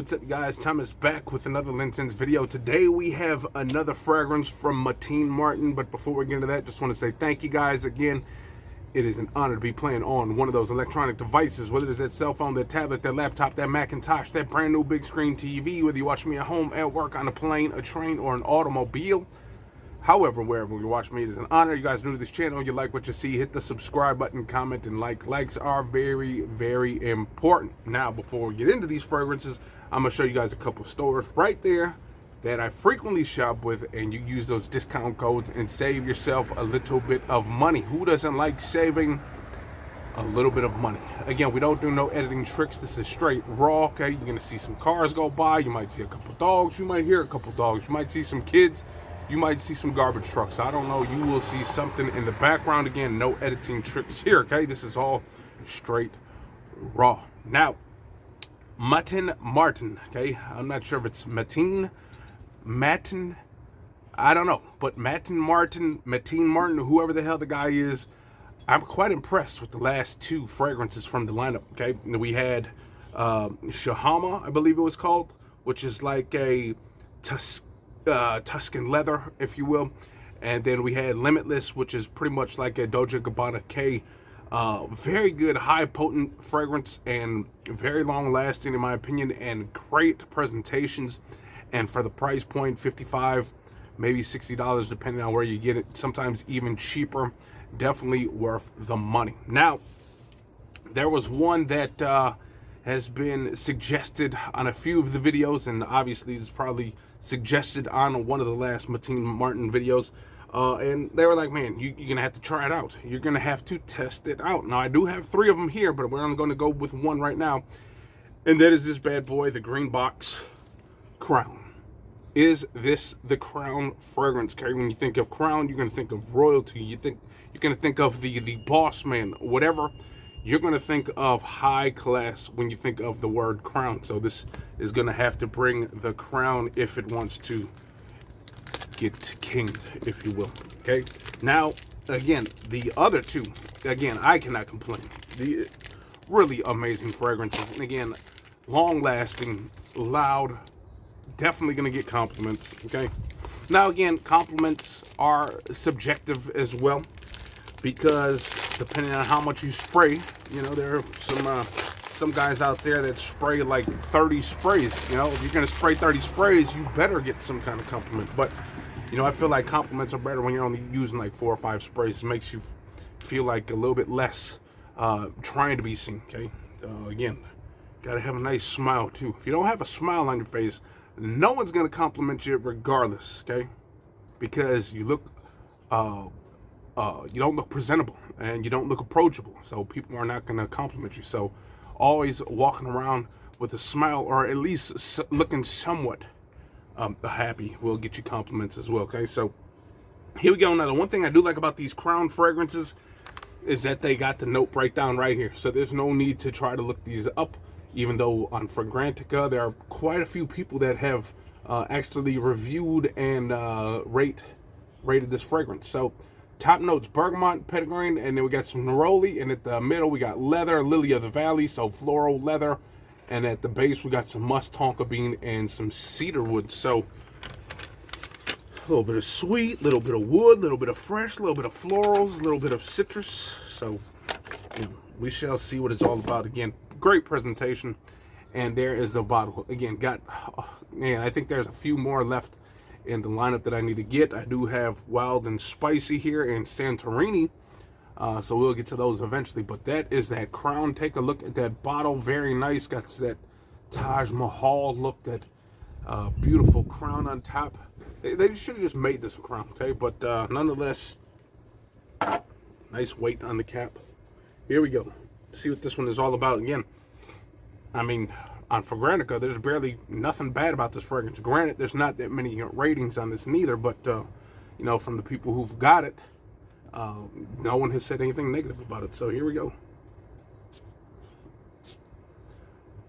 what's up guys? Thomas back with another Linscents video. Today we have another fragrance from Matin Martin, but before we get into that, just want to say thank you guys again. It is an honor to be playing on one of those electronic devices, whether it's that cell phone, that tablet, that laptop, that Macintosh, that brand new big screen TV, whether you watch me at home, at work, on a plane, a train, or an automobile. However, wherever you watch me, it is an honor. You guys are new to this channel, you like what you see, hit the subscribe button, comment, and like. Likes are very, very important. Now, before we get into these fragrances, I'm going to show you guys a couple stores right there that I frequently shop with, and you use those discount codes and save yourself a little bit of money. Who doesn't like saving a little bit of money? Again, we don't do no editing tricks. This is straight raw, okay? You're going to see some cars go by. You might see a couple dogs. You might hear a couple dogs. You might see some kids. You might see some garbage trucks. I don't know. You will see something in the background. Again, no editing tricks here, okay? This is all straight raw. Now, Matin Martin, okay? I'm not sure if it's Matin, I don't know. But Matin Martin, whoever the hell the guy is, I'm quite impressed with the last two fragrances from the lineup, okay? We had Shahama, I believe it was called, which is like a Tuscan leather, if you will. And then we had Limitless, which is pretty much like a Dolce & Gabbana K. Very good, high potent fragrance and very long lasting in my opinion, and great presentations. And for the price point, $55, maybe $60, depending on where you get it, sometimes even cheaper. Definitely worth the money. Now, there was one that has been suggested on a few of the videos, and obviously it's probably suggested on one of the last Matin Martin videos, and they were like, man, you're gonna have to try it out. You're gonna have to test it out. Now, I do have three of them here, but we're only going to go with one right now, and that is this bad boy, the green box Crown. Is this the Crown fragrance? Okay, when you think of Crown, you're gonna think of royalty. You're gonna think of the boss man, whatever. You're going to think of high class when you think of the word Crown. So this is going to have to bring the crown if it wants to get kinged, if you will. Okay. Now, again, the other two, again, I cannot complain. The really amazing fragrances. And again, long lasting, loud, definitely going to get compliments. Okay. Now, again, compliments are subjective as well, because depending on how much you spray, you know, there are some guys out there that spray like 30 sprays. You know, if you're gonna spray 30 sprays, you better get some kind of compliment. But you know, I feel like compliments are better when you're only using like 4 or 5 sprays. It makes you feel like a little bit less trying to be seen. Okay, again, gotta have a nice smile too. If you don't have a smile on your face, no one's gonna compliment you regardless. Okay, because you look you don't look presentable and you don't look approachable, so people are not going to compliment you. So always walking around with a smile, or at least looking somewhat happy, will get you compliments as well. Okay, so here we go. Now, the one thing I do like about these Crown fragrances is that they got the note breakdown right here, so there's no need to try to look these up, even though on Fragrantica there are quite a few people that have actually reviewed and rated this fragrance. So top notes, bergamot, petitgrain, and then we got some neroli, and at the middle we got leather, lily of the valley, so floral leather, and at the base we got some musk, tonka bean, and some cedar wood. So a little bit of sweet, a little bit of wood, a little bit of fresh, a little bit of florals, a little bit of citrus. So you know, we shall see what it's all about. Again, great presentation, and there is the bottle. Again, got man, I think there's a few more left in the lineup that I need to get. I do have Wild and Spicy here and Santorini, so we'll get to those eventually. But that is that Crown. Take a look at that bottle, very nice. Got that Taj Mahal look, that beautiful crown on top. They should have just made this a crown, okay? But nonetheless, nice weight on the cap. Here we go. See what this one is all about. Again, I mean, on Fragrantica, there's barely nothing bad about this fragrance. Granted, there's not that many ratings on this neither, but you know, from the people who've got it, no one has said anything negative about it. So here we go.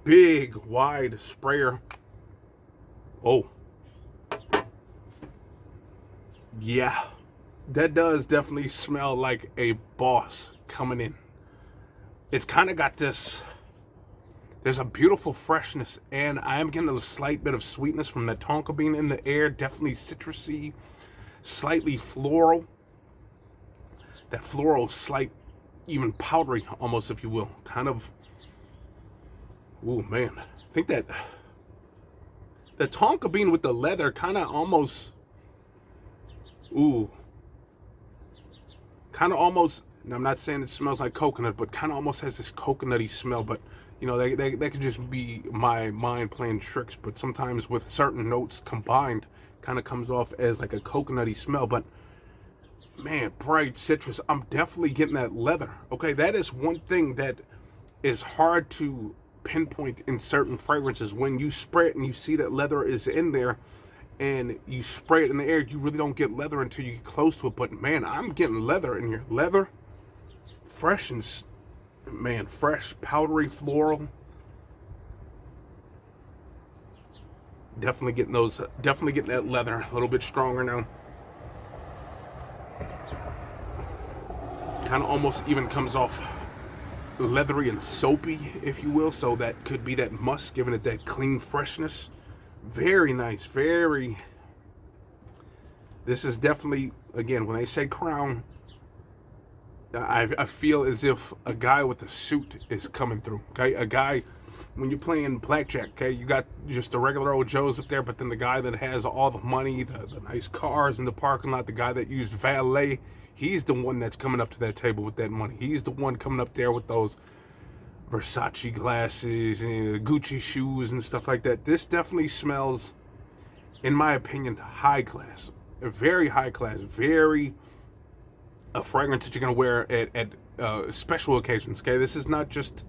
Big, wide sprayer. Oh, yeah, that does definitely smell like a boss coming in. It's kind of got this There's a beautiful freshness, and I am getting a slight bit of sweetness from that tonka bean in the air. Definitely citrusy, slightly floral. That floral, slight, even powdery, almost, if you will. Kind of. Ooh, man. I think that the tonka bean with the leather kind of almost. Ooh. Kind of almost. And I'm not saying it smells like coconut, but kind of almost has this coconutty smell. But you know, that could just be my mind playing tricks. But sometimes with certain notes combined, kind of comes off as like a coconutty smell. But man, bright citrus. I'm definitely getting that leather. Okay, that is one thing that is hard to pinpoint in certain fragrances. When you spray it and you see that leather is in there, and you spray it in the air, you really don't get leather until you get close to it. But man, I'm getting leather in here. Leather, fresh and man, fresh, powdery, floral. Definitely getting those. Definitely getting that leather a little bit stronger now. Kind of almost even comes off leathery and soapy, if you will. So that could be that musk, giving it that clean freshness. Very nice. Very. This is definitely, again, when they say crown, I feel as if a guy with a suit is coming through. Okay, a guy, when you're playing blackjack, okay, you got just the regular old Joes up there, but then the guy that has all the money, the nice cars in the parking lot, the guy that used valet, he's the one that's coming up to that table with that money. He's the one coming up there with those Versace glasses and Gucci shoes and stuff like that. This definitely smells, in my opinion, high class. Very high class. Very a fragrance that you're going to wear at special occasions. Okay, this is not just,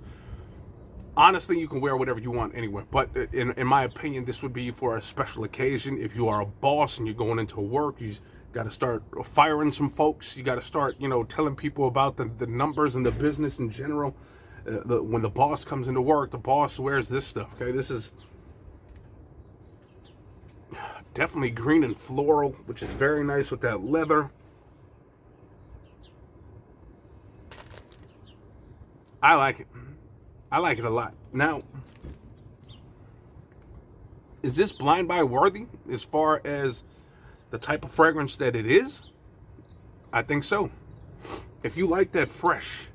honestly, you can wear whatever you want anywhere, but in my opinion, this would be for a special occasion. If you are a boss and you're going into work, you got to start firing some folks. You got to start, you know, telling people about the numbers and the business in general. When the boss comes into work, the boss wears this stuff. Okay, this is definitely green and floral, which is very nice with that leather. I like it. I like it a lot. Now, is this blind buy worthy as far as the type of fragrance that it is? I think so. If you like that fresh,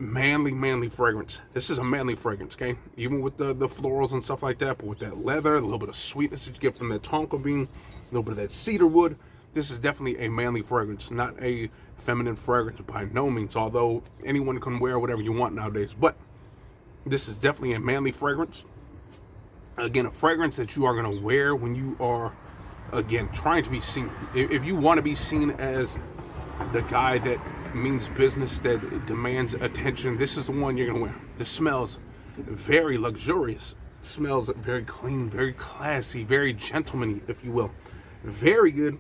manly fragrance, this is a manly fragrance, okay? Even with the florals and stuff like that, but with that leather, a little bit of sweetness that you get from that tonka bean, a little bit of that cedar wood, this is definitely a manly fragrance, not a feminine fragrance by no means, although anyone can wear whatever you want nowadays. But this is definitely a manly fragrance. Again, a fragrance that you are going to wear when you are, again, trying to be seen. If you want to be seen as the guy that means business, that demands attention, this is the one you're going to wear. This smells very luxurious. It smells very clean, very classy, very gentlemanly, if you will. Very good.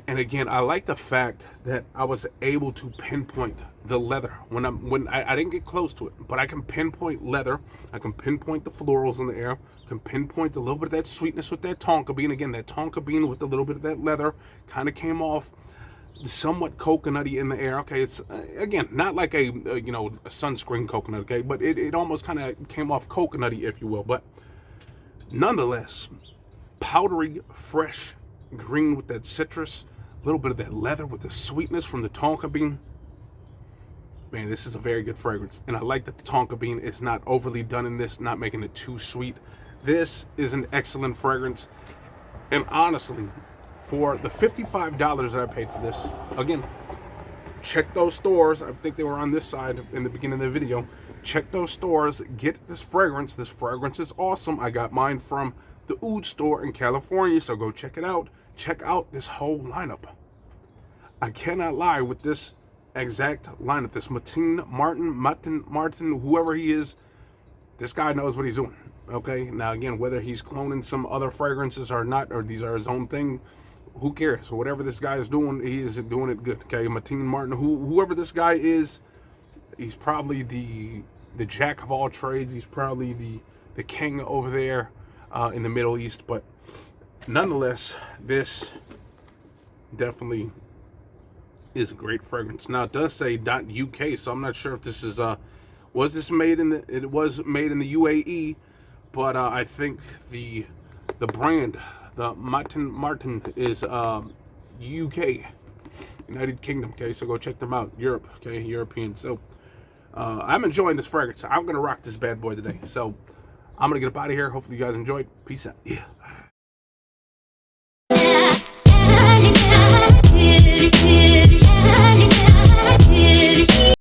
And again, I like the fact that I was able to pinpoint the leather when I didn't get close to it, but I can pinpoint leather. I can pinpoint the florals in the air. I can pinpoint a little bit of that sweetness with that tonka bean. Again, that tonka bean with a little bit of that leather kind of came off somewhat coconutty in the air. Okay, it's again not like a sunscreen coconut. Okay, but it almost kind of came off coconutty, if you will. But nonetheless, powdery, fresh. Green with that citrus, a little bit of that leather with the sweetness from the tonka bean. Man, this is a very good fragrance. And I like that the tonka bean is not overly done in this, not making it too sweet. This is an excellent fragrance. And honestly, for the $55 that I paid for this, again, check those stores. I think they were on this side in the beginning of the video. Check those stores, get this fragrance. This fragrance is awesome. I got mine from the Oud store in California, so go check it out. Check out this whole lineup. I cannot lie with this exact lineup. This Matin Martin, whoever he is, this guy knows what he's doing. Okay, now again, whether he's cloning some other fragrances or not, or these are his own thing, who cares? So whatever this guy is doing, he is doing it good. Okay, Matin Martin, whoever this guy is, he's probably the jack of all trades. He's probably the king over there in the Middle East. But nonetheless, this definitely is a great fragrance. Now it does say .uk, so I'm not sure if this is Was this made in the? It was made in the UAE, but I think the brand, the Matin Martin, is UK, United Kingdom. Okay, so go check them out. Europe, okay, European. So I'm enjoying this fragrance. I'm gonna rock this bad boy today. So I'm gonna get up out of here. Hopefully you guys enjoyed. Peace out. Yeah.